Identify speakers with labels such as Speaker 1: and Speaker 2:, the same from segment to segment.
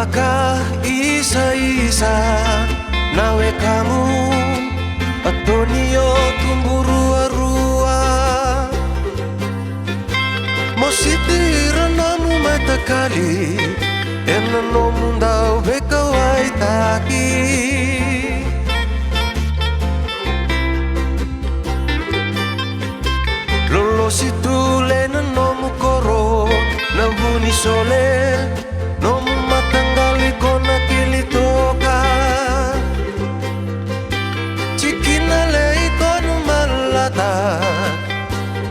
Speaker 1: Apakah isa-isa nawe kamu atau nio tumbuh rua-rua mositira namu mata kali ena no mundau bekawai taki lolo situ lena no mukoro na buni sole no matanggali kona kilitoka cikina lei kono malata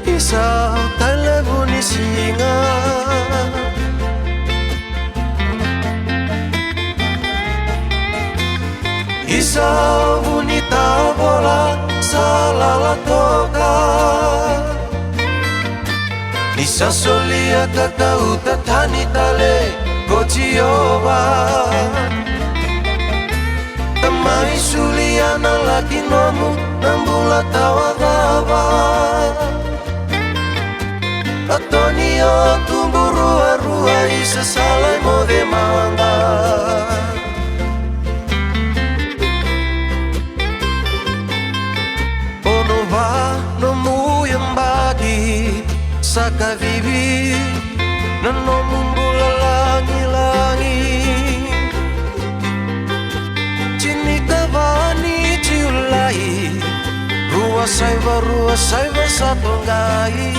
Speaker 1: isa talebuni singa isa bunita bola salala toka Nisa solia tatau tatani tale Kochioba Tamai suliana laki nomu Nambula tawadaba Atonio tumbuh rua-rua Isa salai mo demanda Ono va nomu yang bagi Saka vivi nano mumbula langi-langi Cinika vani ciulai Rua saiva satu ngai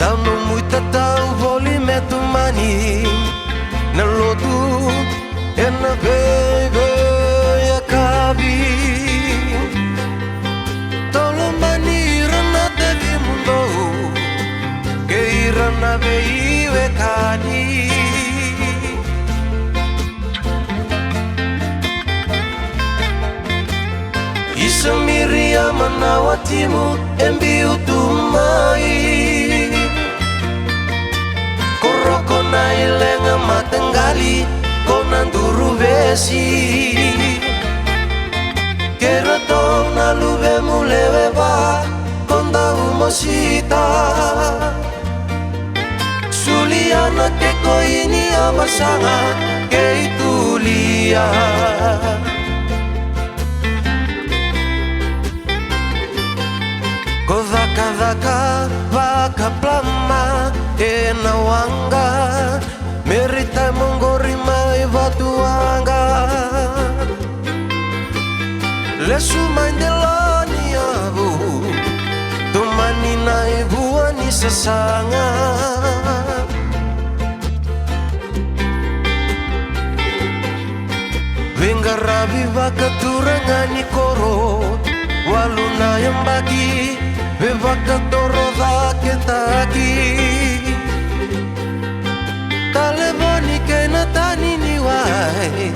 Speaker 1: Dano muita tau voli metu mani Nalotu ena bebe ya kabi na veiwe kani Isa miria manawatimu embi utumai Koroko na ilenga matenggali konanduru besi Keratong na lube mulewe ba konda umosita Suliana ke koini amasanga ke itulia Kodaka-daka vaka plama ena wanga Merita menggori mai batuanga Lesu main delani abu Tumani na ibuani sesanga Venggarabi baka turangani koro Waluna yang bagi Bebaka toro daketaki Talebani kena tani ni wai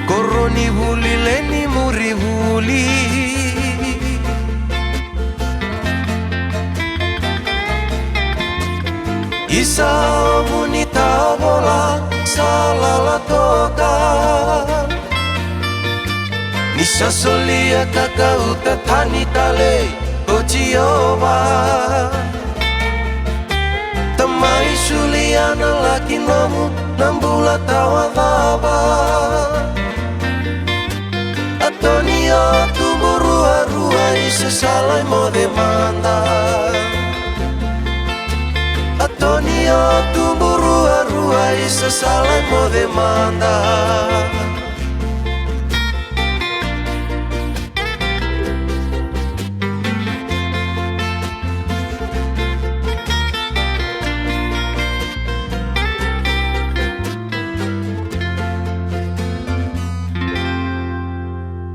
Speaker 1: Koroni huli leni muri huli Isa bunita bola salala toka Nisa solia kakau tatani tale Kochioba Tamai suliana laki nomu Nambula tawadaba Atonio tumbuh rua-rua Isa salai mo demanda Atonio tumbuh rua-rua Isa salai mo demanda